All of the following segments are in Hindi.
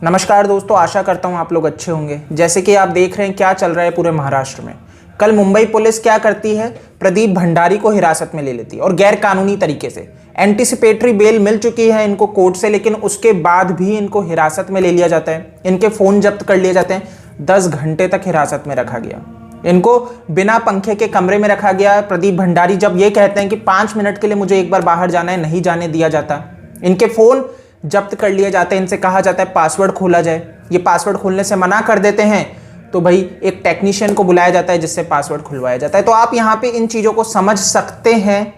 नमस्कार दोस्तों, आशा करता हूँ आप लोग अच्छे होंगे। जैसे कि आप देख रहे हैं क्या चल रहा है पूरे महाराष्ट्र में। कल मुंबई पुलिस क्या करती है, प्रदीप भंडारी को हिरासत में ले लेती है और गैर कानूनी तरीके से एंटीसिपेटरी बेल मिल चुकी है इनको कोर्ट से, लेकिन उसके बाद भी इनको हिरासत में ले लिया जाता है। इनके फ़ोन जब्त कर लिए जाते हैं। 10 घंटे तक हिरासत में रखा गया। इनको बिना पंखे के कमरे में रखा गया। प्रदीप भंडारी जब ये कहते हैं कि 5 मिनट के लिए मुझे एक बार बाहर जाना है, नहीं जाने दिया जाता। इनके फ़ोन जब्त कर लिए जाते हैं। इनसे कहा जाता है पासवर्ड खोला जाए। ये पासवर्ड खोलने से मना कर देते हैं तो भाई एक टेक्नीशियन को बुलाया जाता है जिससे पासवर्ड खुलवाया जाता है। तो आप यहाँ पे इन चीज़ों को समझ सकते हैं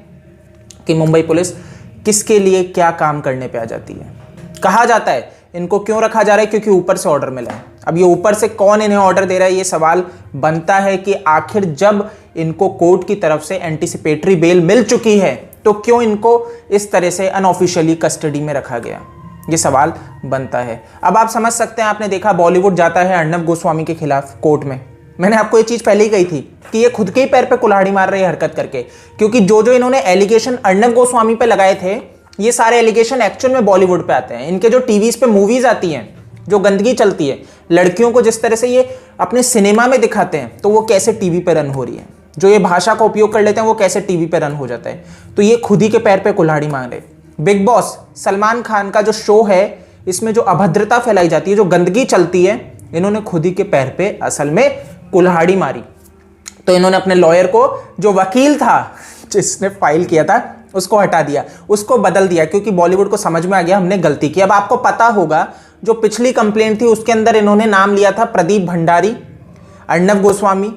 कि मुंबई पुलिस किसके लिए क्या काम करने पे आ जाती है। कहा जाता है इनको क्यों रखा जा रहा है, क्योंकि ऊपर से ऑर्डर मिला है। अब ये ऊपर से कौन इन्हें ऑर्डर दे रहा है, ये सवाल बनता है कि आखिर जब इनको कोर्ट की तरफ से एंटीसिपेटरी बेल मिल चुकी है तो क्यों इनको इस तरह से अनऑफिशियली कस्टडी में रखा गया, ये सवाल बनता है। अब आप समझ सकते हैं, आपने देखा बॉलीवुड जाता है अर्नब गोस्वामी के खिलाफ कोर्ट में। मैंने आपको ये चीज़ पहले ही कही थी कि ये खुद के ही पैर पे कुल्हाड़ी मार रही है हरकत करके, क्योंकि जो जो इन्होंने एलिगेशन अर्नब गोस्वामी पे लगाए थे, ये सारे एलिगेशन एक्चुअल में बॉलीवुड पे आते हैं। इनके जो टीवीज पे मूवीज आती हैं, जो गंदगी चलती है, लड़कियों को जिस तरह से ये अपने सिनेमा में दिखाते हैं, तो वो कैसे टीवी पे रन हो रही है। जो ये भाषा का उपयोग कर लेते हैं वो कैसे टीवी पे रन हो जाता है। तो ये खुद ही के पैर पे कुल्हाड़ी मारे। बिग बॉस सलमान खान का जो शो है, इसमें जो अभद्रता फैलाई जाती है, जो गंदगी चलती है, इन्होंने खुद ही के पैर पे असल में कुल्हाड़ी मारी। तो इन्होंने अपने लॉयर को, जो वकील था जिसने फाइल किया था, उसको हटा दिया, उसको बदल दिया, क्योंकि बॉलीवुड को समझ में आ गया हमने गलती की। अब आपको पता होगा जो पिछली कंप्लेंट थी उसके अंदर इन्होंने नाम लिया था प्रदीप भंडारी, अर्नब गोस्वामी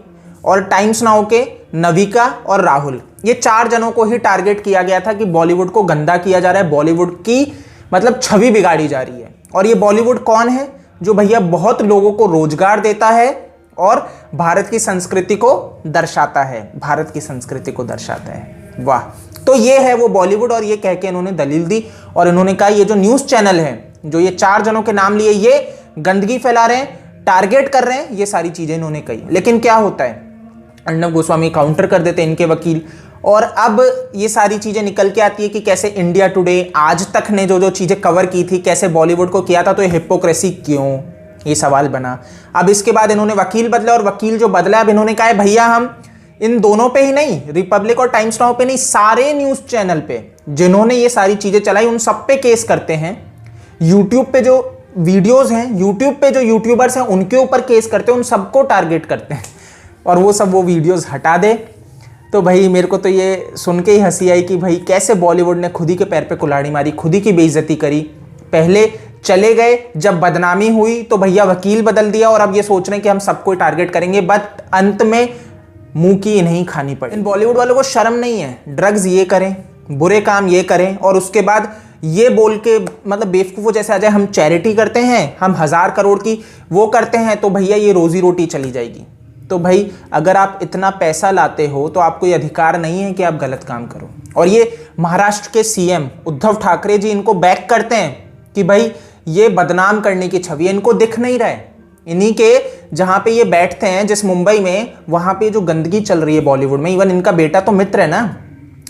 और टाइम्स नाउ के नविका और राहुल। ये 4 जनों को ही टारगेट किया गया था कि बॉलीवुड को गंदा किया जा रहा है, बॉलीवुड की मतलब छवि बिगाड़ी जा रही है। और ये बॉलीवुड कौन है, जो भैया बहुत लोगों को रोजगार देता है और भारत की संस्कृति को दर्शाता है, भारत की संस्कृति को दर्शाता है। वाह। तो ये है वो बॉलीवुड, और ये कह के इन्होंने दलील दी और इन्होंने कहा ये जो न्यूज़ चैनल है, जो ये 4 जनों के नाम लिए, ये गंदगी फैला रहे हैं, टारगेट कर रहे हैं, ये सारी चीजें इन्होंने कही। लेकिन क्या होता है, अर्नब गोस्वामी काउंटर कर देते हैं इनके वकील, और अब ये सारी चीजें निकल के आती है कि कैसे इंडिया टुडे, आज तक ने जो जो चीजें कवर की थी, कैसे बॉलीवुड को किया था, तो ये हिपोक्रेसी क्यों, ये सवाल बना। अब इसके बाद इन्होंने वकील बदला, और वकील जो बदला, अब इन्होंने कहा है भैया हम इन दोनों पे ही नहीं, रिपब्लिक और टाइम्स नाउ पे नहीं, सारे न्यूज चैनल पे जिन्होंने ये सारी चीजें चलाई उन सब पे केस करते हैं। यूट्यूब पे जो वीडियोस हैं, यूट्यूब पे जो यूट्यूबर्स हैं, उनके ऊपर केस करते हैं, उन सबको टारगेट करते हैं, और वो सब वो वीडियोस हटा दे। तो भाई मेरे को तो ये सुन के ही हंसी आई कि भाई कैसे बॉलीवुड ने खुद ही के पैर पे कुल्हाड़ी मारी, खुद ही की बेइज्जती करी। पहले चले गए, जब बदनामी हुई तो भैया वकील बदल दिया, और अब ये सोच रहे हैं कि हम सबको टारगेट करेंगे, बट अंत में मुंह की नहीं खानी पड़ी। इन बॉलीवुड वालों को शर्म नहीं है, ड्रग्स ये करें, बुरे काम ये करें, और उसके बाद ये बोल के मतलब बेवकूफ़ों जैसे आ जाए हम चैरिटी करते हैं, हम 1000 करोड़ की वो करते हैं, तो भैया ये रोजी रोटी चली जाएगी। तो भाई अगर आप इतना पैसा लाते हो तो आपको ये अधिकार नहीं है कि आप गलत काम करो। और ये महाराष्ट्र के सीएम उद्धव ठाकरे जी इनको बैक करते हैं कि भाई ये बदनाम करने की छवि इनको दिख नहीं रहा है। इन्हीं के जहाँ पे ये बैठते हैं, जिस मुंबई में, वहाँ पे जो गंदगी चल रही है बॉलीवुड में, इवन इनका बेटा तो मित्र है ना,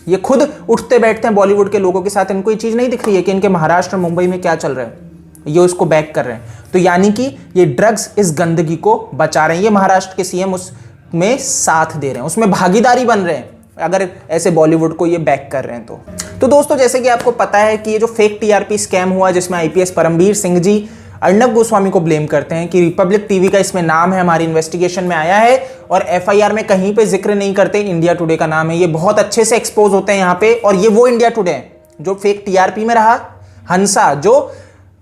ये खुद उठते बैठते हैं बॉलीवुड के लोगों के साथ। इनको ये चीज़ नहीं दिख रही है कि इनके महाराष्ट्र मुंबई में क्या चल रहा है, ये उसको बैक कर रहे हैं। तो यानी कि ये ड्रग्स इस गंदगी को बचा रहे हैं, ये महाराष्ट्र के सीएम उसमें साथ दे रहे हैं, उसमें भागीदारी बन रहे हैं, अगर ऐसे बॉलीवुड को ये बैक कर रहे हैं तो दोस्तों जैसे कि आपको पता है कि ये जो फेक टीआरपी स्कैम हुआ, जिसमें आईपीएस परमबीर सिंह जी अर्नब गोस्वामी को ब्लेम करते हैं कि रिपब्लिक टीवी का इसमें नाम है, हमारी इन्वेस्टिगेशन में आया है, और एफआईआर में कहीं पे जिक्र नहीं करते, इंडिया टुडे का नाम है। ये बहुत अच्छे से एक्सपोज होते हैं यहाँ पे, और ये वो इंडिया टुडे है जो फेक टीआरपी में रहा। हंसा जो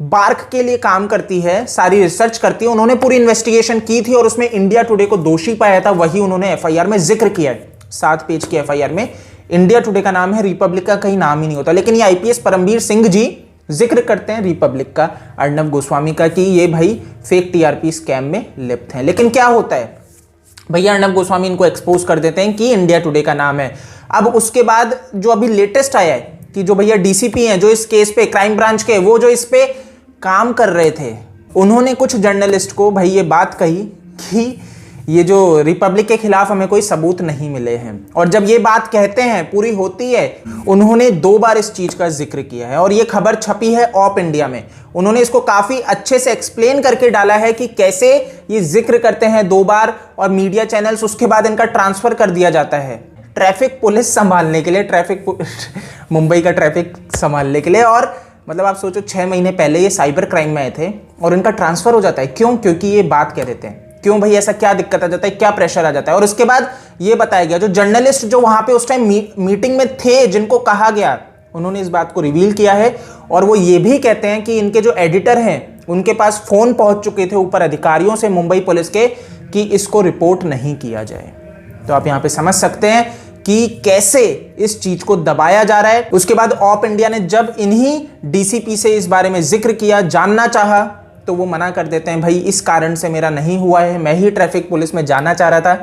बार्क के लिए काम करती है, सारी रिसर्च करती है, उन्होंने पूरी इन्वेस्टिगेशन की थी और उसमें इंडिया टुडे को दोषी पाया था, वही उन्होंने एफआईआर में जिक्र किया है। 7 पेज की एफआईआर में इंडिया टुडे का नाम है, रिपब्लिक का कहीं नाम ही नहीं होता। लेकिन ये आईपीएस परमबीर सिंह जी जिक्र करते हैं रिपब्लिक का, अर्नब गोस्वामी का, कि ये भाई फेक टीआरपी स्कैम में लिप्त हैं। लेकिन क्या होता है भैया, अर्नब गोस्वामी इनको एक्सपोज कर देते हैं कि इंडिया टुडे का नाम है। अब उसके बाद जो अभी लेटेस्ट आया है कि जो भैया डीसीपी हैं, जो इस केस पे क्राइम ब्रांच के, वो जो इस पे काम कर रहे थे, उन्होंने कुछ जर्नलिस्ट को भाई ये बात कही कि ये जो रिपब्लिक के खिलाफ हमें कोई सबूत नहीं मिले हैं। और जब ये बात कहते हैं पूरी होती है, उन्होंने 2 बार इस चीज का जिक्र किया है और ये खबर छपी है ऑप इंडिया में। उन्होंने इसको काफी अच्छे से एक्सप्लेन करके डाला है कि कैसे ये जिक्र करते हैं 2 बार और मीडिया चैनल्स उसके बाद इनका ट्रांसफर कर दिया जाता है ट्रैफिक पुलिस संभालने के लिए, मुंबई का ट्रैफिक संभालने के लिए। और मतलब आप सोचो 6 महीने पहले ये साइबर क्राइम में आए थे और इनका ट्रांसफर हो जाता है। क्यों? क्योंकि ये बात कह देते हैं। क्यों भाई, ऐसा क्या दिक्कत आ जाता है, क्या प्रेशर आ जाता है? और उसके बाद ये बताया गया, जो जर्नलिस्ट जो वहां पे उस टाइम मीटिंग में थे, जिनको कहा गया, उन्होंने इस बात को रिवील किया है। और वो ये भी कहते हैं कि इनके जो एडिटर हैं उनके पास फोन पहुंच चुके थे ऊपर अधिकारियों से मुंबई पुलिस के कि इसको रिपोर्ट नहीं किया जाए। तो आप यहां पे समझ सकते हैं कि कैसे इस चीज को दबाया जा रहा है। उसके बाद ऑप इंडिया ने जब इन्हीं डीसीपी से इस बारे में जिक्र किया, जानना चाहा, तो वो मना कर देते हैं, भाई इस कारण से मेरा नहीं हुआ है, मैं ही ट्रैफिक पुलिस में जाना चाह रहा था,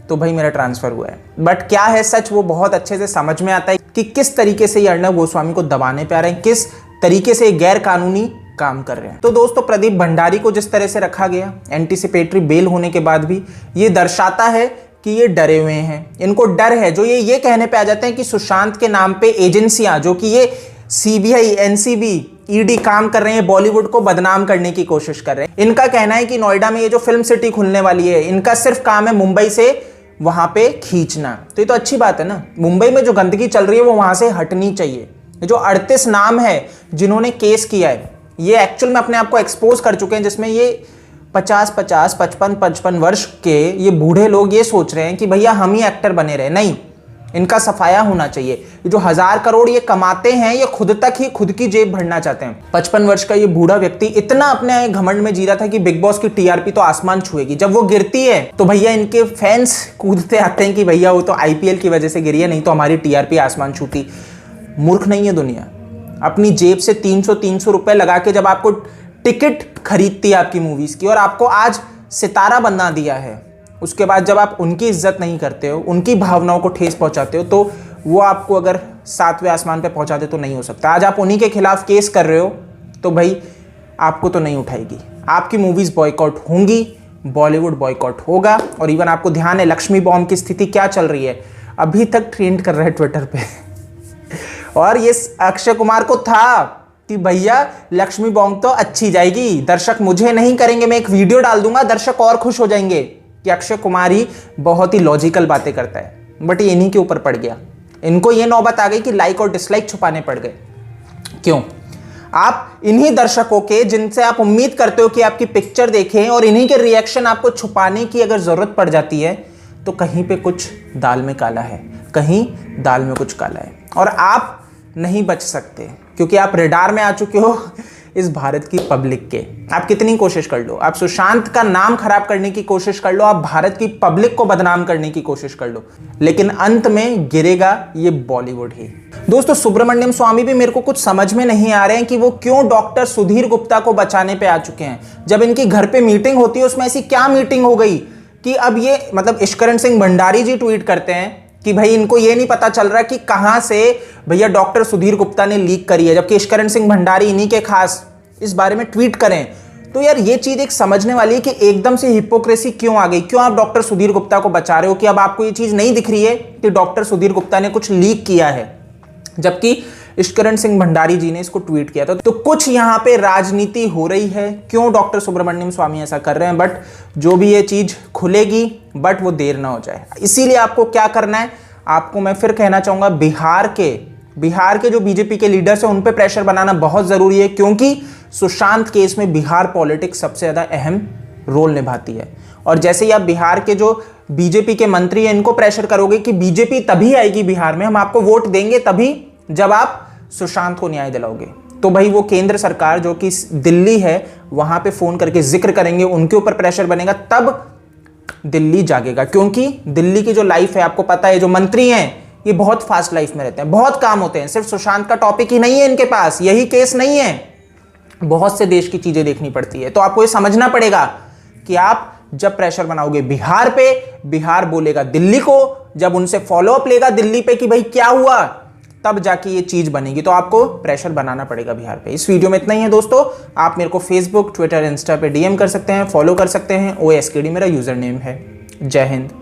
तो भाई मेरा ट्रांसफर हुआ है। बट क्या है सच, वो बहुत अच्छे से समझ में आता है कि किस तरीके से ये अर्णव गोस्वामी को दबाने पे आ रहे हैं, किस तरीके से गैर कानूनी काम कर रहे हैं। तो दोस्तों, प्रदीप भंडारी को जिस तरह से रखा गया एंटीसिपेटरी बेल होने के बाद भी, ये दर्शाता है कि ये डरे हुए हैं। इनको डर है, जो ये कहने पे आ जाते हैं कि सुशांत के नाम पे एजेंसियां, जो कि ये सीबीआई, एनसीबी, ईडी काम कर रहे हैं, बॉलीवुड को बदनाम करने की कोशिश कर रहे हैं। इनका कहना है कि नोएडा में ये जो फिल्म सिटी खुलने वाली है, इनका सिर्फ काम है मुंबई से वहां पे खींचना। तो ये तो अच्छी बात है ना, मुंबई में जो गंदगी चल रही है वो वहां से हटनी चाहिए। जो 38 नाम है जिन्होंने केस किया है, ये एक्चुअल में अपने आप को एक्सपोज कर चुके हैं, जिसमें ये 50-50, 55-55 वर्ष के ये बूढ़े लोग ये सोच रहे हैं कि भैया हम ही एक्टर बने रहे। नहीं, इनका सफाया होना चाहिए। जो 1000 करोड़ ये कमाते हैं, ये खुद तक ही खुद की जेब भरना चाहते हैं। 55 वर्ष का ये बूढ़ा व्यक्ति इतना अपने घमंड में जी रहा था कि बिग बॉस की टीआरपी तो आसमान छुएगी। जब वो गिरती है तो भैया इनके फैंस कूदते आते हैं कि भैया वो तो आईपीएल की वजह से गिरी है, नहीं तो हमारी टीआरपी आसमान छूती। मूर्ख नहीं है दुनिया। अपनी जेब से 300 रुपए लगा के जब आपको टिकट खरीदती है आपकी मूवीज की, और आपको आज सितारा बना दिया है, उसके बाद जब आप उनकी इज्जत नहीं करते हो, उनकी भावनाओं को ठेस पहुंचाते हो, तो वो आपको अगर 7वें आसमान पे पहुंचा दे तो नहीं हो सकता। आज आप उन्हीं के खिलाफ केस कर रहे हो तो भाई आपको तो नहीं उठाएगी। आपकी मूवीज बॉयकॉट होंगी, बॉलीवुड बॉयकॉट होगा। और इवन आपको ध्यान है लक्ष्मी बॉम्ब की स्थिति क्या चल रही है, अभी तक ट्रेंड कर रहा है ट्विटर पे। और ये अक्षय कुमार को था कि भैया लक्ष्मी बॉम्ब तो अच्छी जाएगी, दर्शक मुझे नहीं करेंगे, मैं एक वीडियो डाल दूंगा, दर्शक और खुश हो जाएंगे कि अक्षय कुमार ही बहुत ही लॉजिकल बातें करता है। बट ये इन्हीं के ऊपर पड़ गया। इनको ये नौबत आ गई कि लाइक और डिसलाइक छुपाने पड़ गए। क्यों? आप इन्हीं दर्शकों के, जिनसे आप उम्मीद करते हो कि आपकी पिक्चर देखें, और इन्हीं के रिएक्शन आपको छुपाने की अगर जरूरत पड़ जाती है, तो कहीं पे कुछ दाल में काला है, कहीं दाल में कुछ काला है। और आप नहीं बच सकते, क्योंकि आप रेडार में आ चुके हो इस भारत की पब्लिक के। आप कितनी कोशिश कर लो, आप सुशांत का नाम खराब करने की कोशिश कर लो, आप भारत की पब्लिक को बदनाम करने की कोशिश कर लो, लेकिन अंत में गिरेगा ये बॉलीवुड ही। दोस्तों, सुब्रमण्यम स्वामी भी मेरे को कुछ समझ में नहीं आ रहे हैं कि वो क्यों डॉक्टर सुधीर गुप्ता को बचाने पे आ चुके हैं। जब इनकी घर पे मीटिंग होती है, उसमें ऐसी क्या मीटिंग हो गई कि अब ये, मतलब ईश्वरण सिंह भंडारी जी ट्वीट करते हैं कि भाई इनको ये नहीं पता चल रहा कि कहां से भैया डॉक्टर सुधीर गुप्ता ने लीक करी है, जबकि ईश्वरण सिंह भंडारी इन्हीं के खास इस बारे में ट्वीट करें। तो यार ये चीज एक समझने वाली है कि एकदम से हिपोक्रेसी क्यों आ गई, क्यों आप डॉक्टर सुधीर गुप्ता को बचा रहे हो, कि अब आपको ये चीज नहीं दिख रही है कि डॉक्टर सुधीर गुप्ता ने कुछ लीक किया है, जबकि ईश्वरण सिंह भंडारी जी ने इसको ट्वीट किया था। तो कुछ यहां पे राजनीति हो रही है, क्यों डॉक्टर सुब्रमण्यम स्वामी ऐसा कर रहे हैं। बट जो भी ये चीज खुलेगी, बट वो देर ना हो जाए। इसीलिए आपको क्या करना है, आपको मैं फिर कहना चाहूंगा, बिहार के जो बीजेपी के लीडर्स हैं उन पे प्रेशर बनाना बहुत जरूरी है, क्योंकि सुशांत केस में बिहार पॉलिटिक्स सबसे ज्यादा अहम रोल निभाती है। और जैसे ही आप बिहार के जो बीजेपी के मंत्री हैं इनको प्रेशर करोगे कि बीजेपी तभी आएगी बिहार में, हम आपको वोट देंगे तभी जब आप सुशांत को न्याय दिलाओगे, तो भाई वो केंद्र सरकार जो कि दिल्ली है वहां पे फोन करके जिक्र करेंगे, उनके ऊपर प्रेशर बनेगा, तब दिल्ली जागेगा। क्योंकि दिल्ली की जो लाइफ है, आपको पता है, जो मंत्री हैं ये बहुत फास्ट लाइफ में रहते हैं, बहुत काम होते हैं। सिर्फ सुशांत का टॉपिक ही नहीं है इनके पास, यही केस नहीं है, बहुत से देश की चीजें देखनी पड़ती है। तो आपको ये समझना पड़ेगा कि आप जब प्रेशर बनाओगे बिहार पे, बिहार बोलेगा दिल्ली को, जब उनसे फॉलोअप लेगा दिल्ली पे कि भाई क्या हुआ, तब जाके ये चीज बनेगी। तो आपको प्रेशर बनाना पड़ेगा बिहार पे। इस वीडियो में इतना ही है दोस्तों। आप मेरे को फेसबुक, ट्विटर, इंस्टा पे डीएम कर सकते हैं, फॉलो कर सकते हैं। OSKD मेरा यूजर नेम है। जय हिंद।